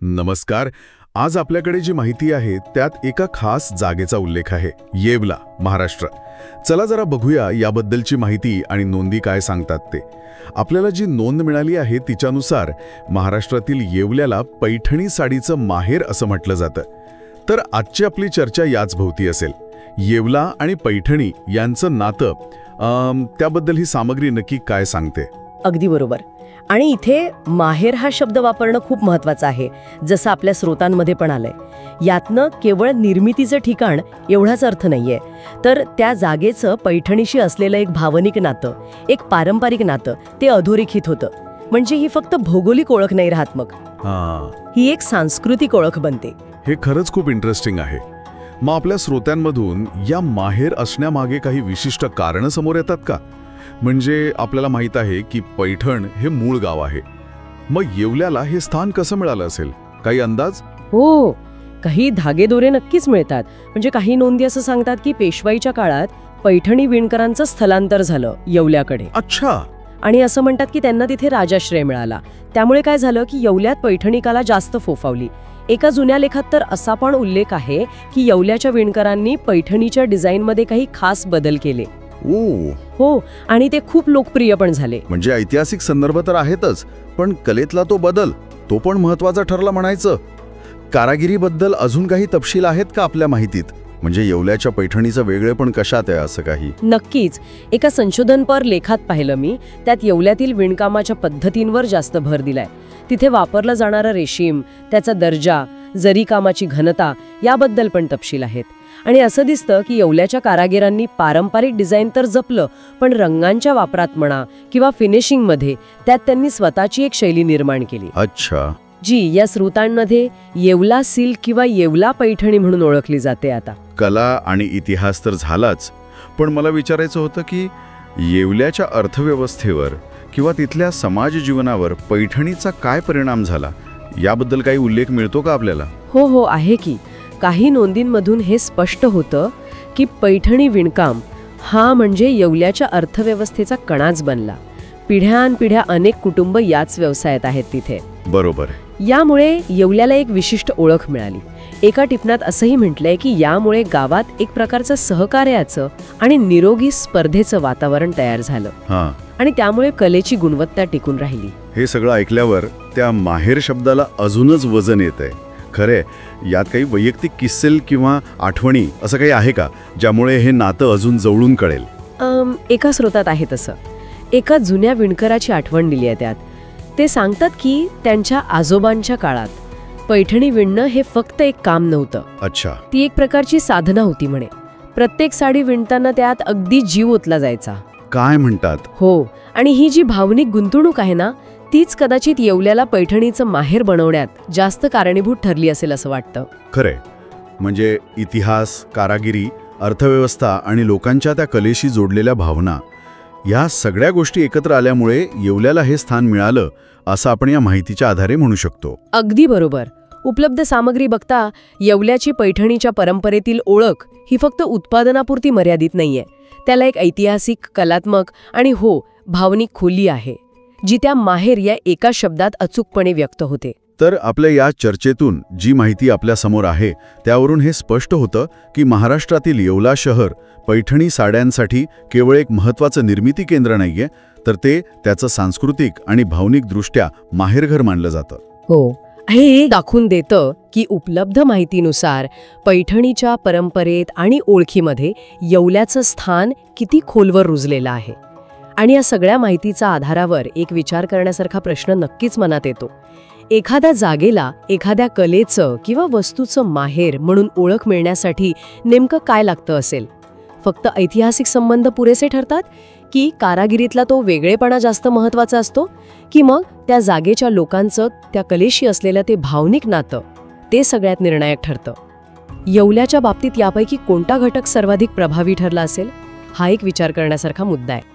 नमस्कार. आज आपल्याकडे जी माहिती आहे त्यात एका खास जागेचा उल्लेख आहे, येवला, महाराष्ट्र. चला जरा बघूया याबद्दलची माहिती आणि नोंदी काय सांगतात ते. आपल्याला जी नोंद मिळाली आहे तिच्यानुसार महाराष्ट्रातील येवल्याला पैठणी साडीचं माहेर असं म्हटलं जातं. तर आजची आपली चर्चा याच भोवती असेल. येवला आणि पैठणी यांचं नातं, त्याबद्दल ही सामग्री नक्की काय सांगते? अगदी बरोबर. आणि इथे माहेर हा शब्द वापरणं खूप महत्वाचं आहे, जसं आपल्या स्रोतांमध्ये पण आलंय. यातनं केवळ निर्मितीचं ठिकाण एवढाच अर्थ नाहीये, तर त्या जागेचं पैठणीशी असलेलं एक भावनिक नातं, एक पारंपरिक नातं ते अधोरेखित होतं. म्हणजे ही फक्त भौगोलिक ओळख नाही राहत, मग ही एक सांस्कृतिक ओळख बनते. हे खरंच खूप इंटरेस्टिंग आहे. मग आपल्या श्रोत्यांमधून या माहेर असण्यामागे काही विशिष्ट कारणं समोर येतात का? म्हणजे आपल्याला माहित आहे की पैठण हे मूळ गाव आहे, मग येवल्याला हे स्थान कसं मिळालं असेल? काही अंदाज? हो, काही धागेदोरे नक्कीच मिळतात. म्हणजे काही नोंदी असं सांगतात की पेशवाईच्या काळात पैठणी विणकरांचं स्थलांतर झालं येवल्याकडे. अच्छा. आणि असं म्हणतात की त्यांना तिथे राजाश्रय मिळाला. त्यामुळे काय झालं की येवल्यात पैठणी कला जास्त फोफावली. एका जुन्या लेखात तर असा पण उल्लेख आहे की येवल्याच्या विणकरांनी पैठणीच्या डिझाईनमध्ये काही खास बदल केले. हो, आणि ते खूप लोकप्रिय पण झाले. म्हणजे ऐतिहासिक संदर्भ तर आहेतच, पण कलेतला तो बदल, तो पण महत्वाचा ठरला म्हणायचं. कारागिरीबद्दल अजून काही तपशील आहेत का आपल्या माहितीत? म्हणजे येवल्याच्या पैठणीचं वेगळेपण कशात आहे असं काही? नक्कीच. एका संशोधनपर लेखात पाहिलं मी, त्यात येवल्यातील विणकामाच्या पद्धतींवर जास्त भर दिलाय. तिथे वापरलं जाणारं रेशीम, त्याचा दर्जा, जरी कामाची घनता याबद्दल पण तपशील आहेत. आणि असं दिसतं की येवल्याच्या कारागिरांनी पारंपरिक डिझाईन तर जपलं, पण रंगांच्या वापरात म्हणा किंवा फिनिशिंगमध्ये त्यात त्यांनी स्वतःची एक शैली निर्माण केली. अच्छा. जी या स्रोतांमध्ये येवला सिल्क किंवा येवला पैठणी म्हणून ओळखली जाते. आता कला आणि इतिहास तर झालाच, पण मला विचारायचं होतं की येवल्याच्या अर्थव्यवस्थेवर किंवा तिथल्या समाज जीवनावर पैठणीचा काय परिणाम झाला, याबद्दल काही उल्लेख मिळतो का आपल्याला? हो, आहे की. काही नोंदींमधून हे स्पष्ट होतं की पैठणी विणकाम हा म्हणजे येवल्याच्या अर्थव्यवस्थेचा कणाच बनला. पिढ्यानपिढ्या अनेक कुटुंब याच व्यवसायात आहेत तिथे. बरोबर. यामुळे येवल्याला एक विशिष्ट ओळख मिळाली. एका टिपणात असंही म्हटलंय की यामुळे गावात एक प्रकारचं सहकार्याचं आणि निरोगी स्पर्धेचं वातावरण तयार झालं. आणि त्यामुळे कलेची गुणवत्ता टिकून राहिली. हे सगळं ऐकल्यावर त्या माहेर शब्दाला अजूनच वजन येतंय. खरे, यात काही वैयक्तिक किस्से किंवा आठवणी असं काही आहे का, ज्यामुळे हे नातं अजून जवळून कळेल? एका स्रोतात आहे तसं. एका जुन्या विणकराची आठवण दिली आहे त्यात. ते सांगतात की त्यांच्या आजोबांच्या काळात पैठणी विणणं हे फक्त एक काम नव्हतं. अच्छा. ती एक प्रकारची साधना होती म्हणे. प्रत्येक साडी विणताना त्यात अगदी जीव ओतला जायचा. काय म्हणतात? हो, आणि ही जी भावनिक गुंतवणूक आहे ना, तीच कदाचित येवल्याला पैठणीचं माहेर बनवण्यात जास्त कारणीभूत ठरली असेल असं वाटतं. खरंय. म्हणजे इतिहास, कारागिरी, अर्थव्यवस्था आणि लोकांच्या त्या कलेशी जोडलेल्या भावना, या सगळ्या गोष्टी एकत्र आल्यामुळे येवल्याला हे स्थान मिळालं असं आपण या माहितीच्या आधारे म्हणू शकतो. अगदी बरोबर. उपलब्ध सामग्री बघता येवल्याची पैठणीच्या परंपरेतील ओळख ही फक्त उत्पादनापुरती मर्यादित नाहीये. त्याला एक ऐतिहासिक, कलात्मक आणि भावनिक खोली आहे, जी त्या माहेर या एका शब्दात अचूकपणे व्यक्त होते. तर आपल्या या चर्चेतून जी माहिती आपल्या समोर आहे त्यावरून हे स्पष्ट होतं की महाराष्ट्रातील येवला शहर पैठणी साड्यांसाठी केवळ एक महत्त्वाचं निर्मिती केंद्र नाहीये, तर ते त्याचं सांस्कृतिक आणि भावनिकदृष्ट्या माहेरघर मानलं जातं. हो, हे दाखवून देतं की उपलब्ध माहितीनुसार पैठणीच्या परंपरेत आणि ओळखीमध्ये येवल्याचं स्थान किती खोलवर रुजलेलं आहे. आणि या सगळ्या माहितीच्या आधारावर एक विचार करण्यासारखा प्रश्न नक्कीच मनात येतो. एखाद्या जागेला एखाद्या कलेचं किंवा वस्तूचं माहेर म्हणून ओळख मिळण्यासाठी नेमकं काय लागतं असेल? फक्त ऐतिहासिक संबंध पुरेसे ठरतात, की कारागिरीतला तो वेगळेपणा जास्त महत्त्वाचा असतो, की मग त्या जागेच्या लोकांचं त्या कलेशी असलेलं ते भावनिक नातं ते सगळ्यात निर्णायक ठरतं? येवल्याच्या बाबतीत यापैकी कोणता घटक सर्वाधिक प्रभावी ठरला असेल? हा एक विचार करण्यासारखा मुद्दा आहे.